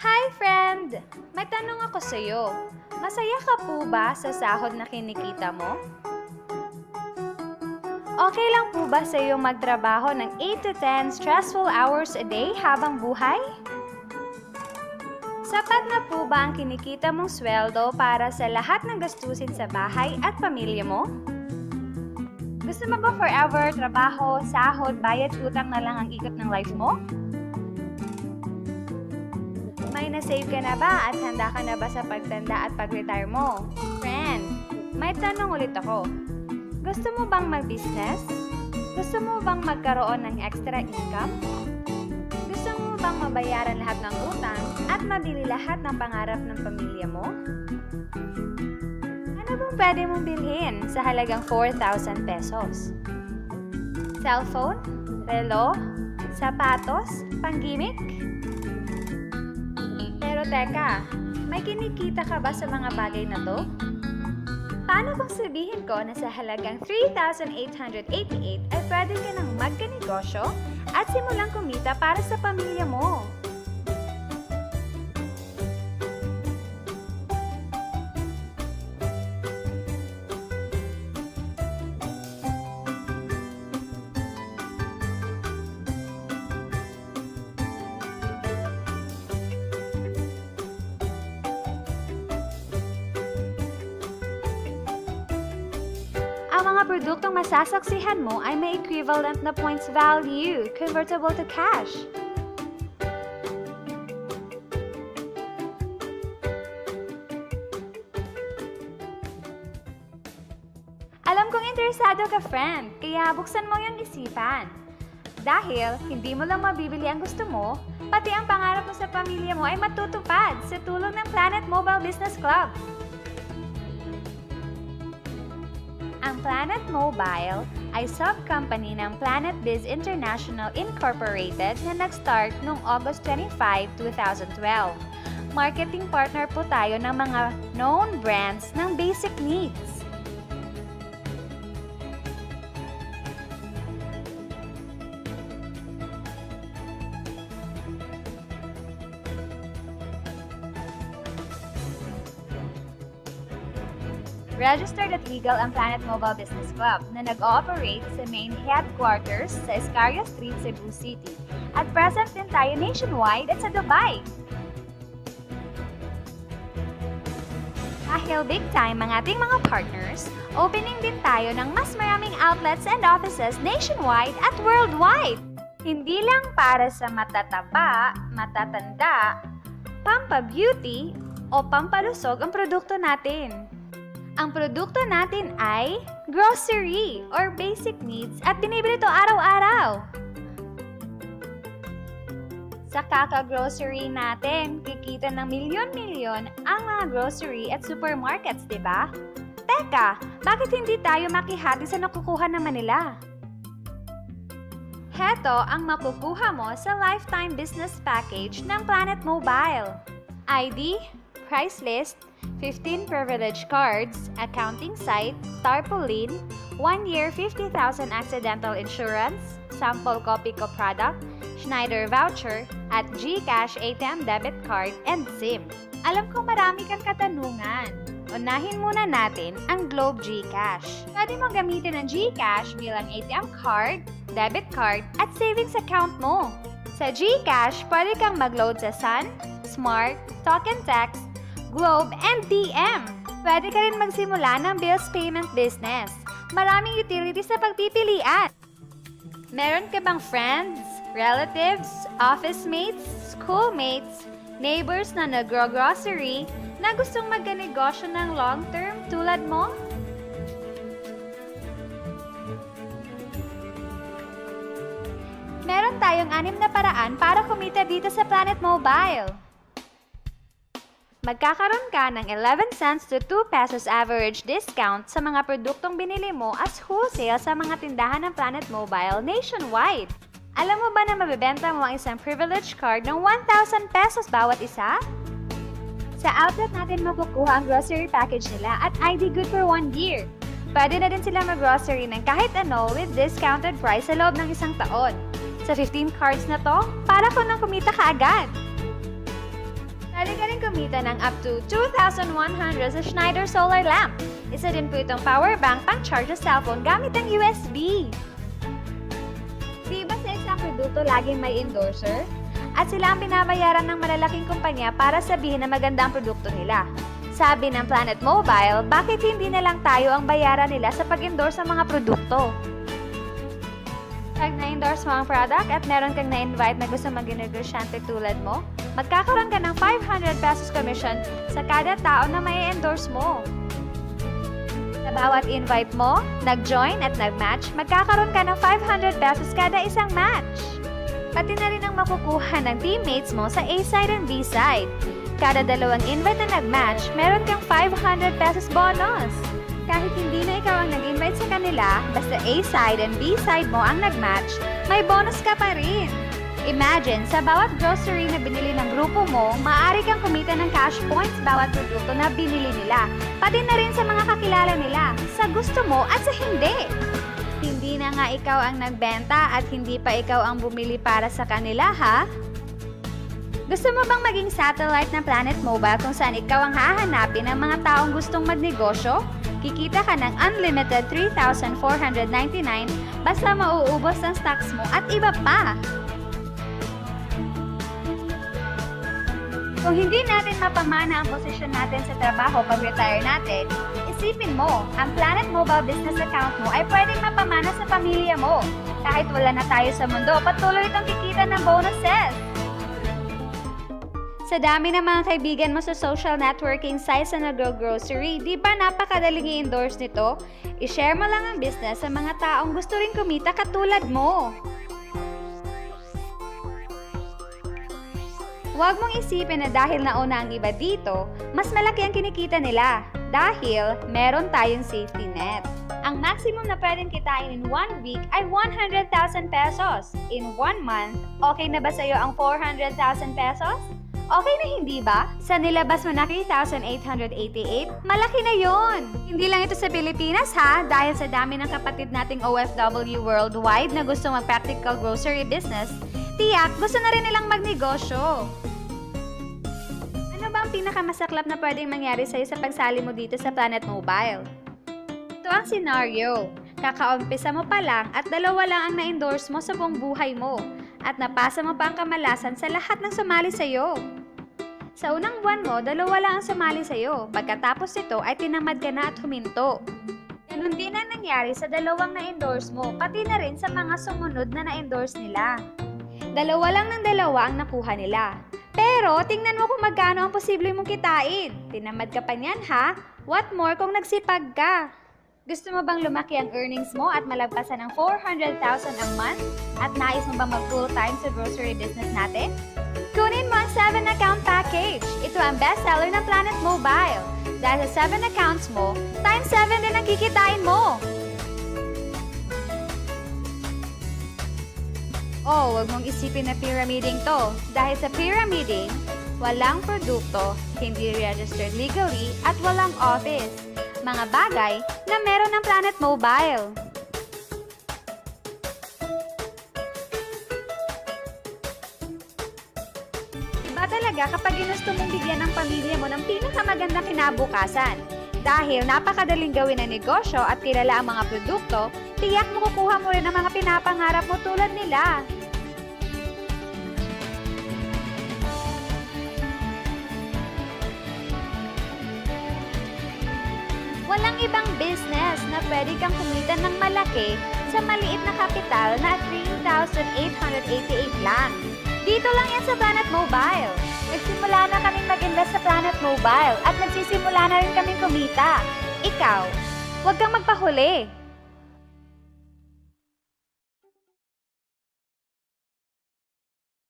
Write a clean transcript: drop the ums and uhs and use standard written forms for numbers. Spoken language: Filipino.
Hi, friend! May tanong ako sa'yo. Masaya ka po ba sa sahod na kinikita mo? Okay lang po ba sa'yo magtrabaho ng 8 to 10 stressful hours a day habang buhay? Sapat na po ba ang kinikita mong sweldo para sa lahat ng gastusin sa bahay at pamilya mo? Gusto mo ba forever trabaho, sahod, bayad, utang na lang ang ikot ng life mo? May na-save ka na ba at handa ka na ba sa pagtanda at pag-retire mo? Friend, may tanong ulit ako. Gusto mo bang mag-business? Gusto mo bang magkaroon ng extra income? Gusto mo bang mabayaran lahat ng utang at mabili lahat ng pangarap ng pamilya mo? Ano bang pwede mong bilhin sa halagang 4,000 pesos? Cellphone? Relo? Sapatos? Panggimik? Pero teka, may kinikita ka ba sa mga bagay na to? Paano kung sabihin ko na sa halagang 3,888 ay pwede ka nang magkanegosyo at simulang kumita para sa pamilya mo? Ang mga produktong masasaksihan mo ay may equivalent na points value, convertible to cash. Alam kong interesado ka, friend, kaya buksan mo yung isipan. Dahil hindi mo lang mabibili ang gusto mo, pati ang pangarap mo sa pamilya mo ay matutupad sa tulong ng Planet Mobile Business Club. Ang Planet Mobile ay sub-company ng Planet Biz International Incorporated na nag-start noong August 25, 2012. Marketing partner po tayo ng mga known brands ng basic needs. Registered at legal ang Planet Mobile Business Club na nag-ooperate sa main headquarters sa Escaria Street, Cebu City. At present din tayo nationwide at sa Dubai. Dahil big time ang ating mga partners, opening din tayo ng mas maraming outlets and offices nationwide at worldwide. Hindi lang para sa matataba, matatanda, pampa-beauty, o pampalusog ang produkto natin. Ang produkto natin ay grocery or basic needs at binibili ito araw-araw. Sa kaka-grocery natin, kikita ng milyon-milyon ang mga grocery at supermarkets, di ba? Teka, bakit hindi tayo makihati sa nakukuha naman nila? Heto ang makukuha mo sa lifetime business package ng Planet Mobile. ID, price list, 15 privilege cards, accounting site, tarpaulin, 1 year 50,000 accidental insurance, sample copy ko product, Schneider voucher, at GCash ATM debit card and SIM. Alam ko marami kang katanungan. Unahin muna natin ang Globe GCash. Pwede mo gamitin ang GCash bilang ATM card, debit card, at savings account mo. Sa GCash, pwede kang mag-load sa Sun, Smart, Talk and Text, Globe, and DM. Pwede ka rin magsimula ng bills payment business. Maraming utilities sa pagpipilian. Meron ka bang friends, relatives, office mates, schoolmates, neighbors na nagro-grocery na gustong magkanegosyo ng long-term tulad mo? Meron tayong 6 na paraan para kumita dito sa Planet Mobile. Magkakaroon ka ng 11 cents to 2 pesos average discount sa mga produktong binili mo as wholesale sa mga tindahan ng Planet Mobile nationwide. Alam mo ba na mabibenta mo ang isang privilege card ng 1,000 pesos bawat isa? Sa outlet natin makukuha ang grocery package nila at ID good for 1 year. Pwede na din sila mag-grocery ng kahit ano with discounted price sa loob ng isang taon. Sa 15 cards na to, para ko nang kumita ka agad. kumita ng up to 2,100 sa Schneider Solar Lamp. Isa din po itong power bank pang-charge sa cellphone gamit ang USB. Di ba sa isang produkto laging may endorser? At sila ang binabayaran ng malalaking kumpanya para sabihin na maganda ang produkto nila. Sabi ng Planet Mobile, bakit hindi na lang tayo ang bayaran nila sa pag-endorse ng mga produkto? Pag na-endorse mo ang product at meron kang na-invite na gusto maging negosyante tulad mo, magkakaroon ka ng 500 pesos commission sa kada tao na may endorse mo. Sa bawat invite mo, nag-join at nag-match, magkakaroon ka ng 500 pesos kada isang match. Pati na rin ang makukuha ng teammates mo sa A-side and B-side. Kada dalawang invite na nag-match, meron kang 500 pesos bonus. Kahit hindi na ikaw ang nag-invite sa kanila, basta A-side and B-side mo ang nag-match, may bonus ka pa rin. Imagine, sa bawat grocery na binili ng grupo mo, maaari kang kumita ng cash points bawat produkto na binili nila, pati na rin sa mga kakilala nila, sa gusto mo at sa hindi. Hindi na nga ikaw ang nagbenta at hindi pa ikaw ang bumili para sa kanila, ha? Gusto mo bang maging satellite ng Planet Mobile kung saan ikaw ang hahanapin ng mga taong gustong magnegosyo? Kikita ka ng unlimited 3,499 basta mauubos ang stocks mo at iba pa. Kung hindi natin mapamana ang posisyon natin sa trabaho pag-retire natin, isipin mo, ang Planet Mobile business account mo ay pwedeng mapamana sa pamilya mo. Kahit wala na tayo sa mundo, patuloy itong kikita ng bonuses. Sa dami ng mga kaibigan mo sa social networking sites na nag-grocery, di ba napakadaling i-endorse nito? I-share mo lang ang business sa mga taong gusto rin kumita katulad mo. Huwag mong isipin na dahil nauna ang iba dito, mas malaki ang kinikita nila. Dahil meron tayong safety net. Ang maximum na pwedeng kitain in 1 week ay 100,000 pesos. In 1 month, okay na ba sa'yo ang 400,000 pesos? Okay na hindi ba? Sa nilabas mo na 3,888, malaki na yon. Hindi lang ito sa Pilipinas ha, dahil sa dami ng kapatid nating OFW worldwide na gusto mag-practical grocery business, tiyak gusto na rin nilang magnegosyo. Ano ba ang pinakamasaklap na pwedeng mangyari sa'yo sa pagsali mo dito sa Planet Mobile? Ito ang scenario. Kakaumpisa mo pa lang at dalawa lang ang na-endorse mo sa buong buhay mo at napasa mo pa ang kamalasan sa lahat ng sumali sa'yo. Sa unang buwan mo, dalawa lang ang sumali sa'yo. Pagkatapos nito ay tinamad ka na at huminto. Ganun din ang nangyari sa dalawang na-endorse mo, pati na rin sa mga sumunod na na-endorse nila. Dalawa lang ng dalawa ang nakuha nila. Pero tingnan mo kung magkano ang posible mong kitain. Tinamad ka pa niyan ha? What more kung nagsipag ka? Gusto mo bang lumaki ang earnings mo at malagpasan ng 400,000 a month? At nais mo bang mag-full-time sa grocery business natin? Kunin mo ang 7-account package. Ito ang bestseller ng Planet Mobile. Dahil sa 7 accounts mo, times 7 din ang kikitain mo. Oh, huwag mong isipin na pyramiding to. Dahil sa pyramiding, walang produkto, hindi registered legally, at walang office. Mga bagay na meron ng Planet Mobile. Iba talaga kapag ginusto mong bigyan ng pamilya mo ng pinakamagandang kinabukasan. Dahil napakadaling gawin ang negosyo at kilala ang mga produkto, tiyak makukuha mo rin ang mga pinapangarap mo tulad nila. Walang ibang business na pwede kang kumita ng malaki sa maliit na kapital na 3,888 lang. Dito lang yan sa Planet Mobile. Nagsimula na kaming mag-invest sa Planet Mobile at nagsisimula na rin kaming kumita. Ikaw, huwag kang magpahuli.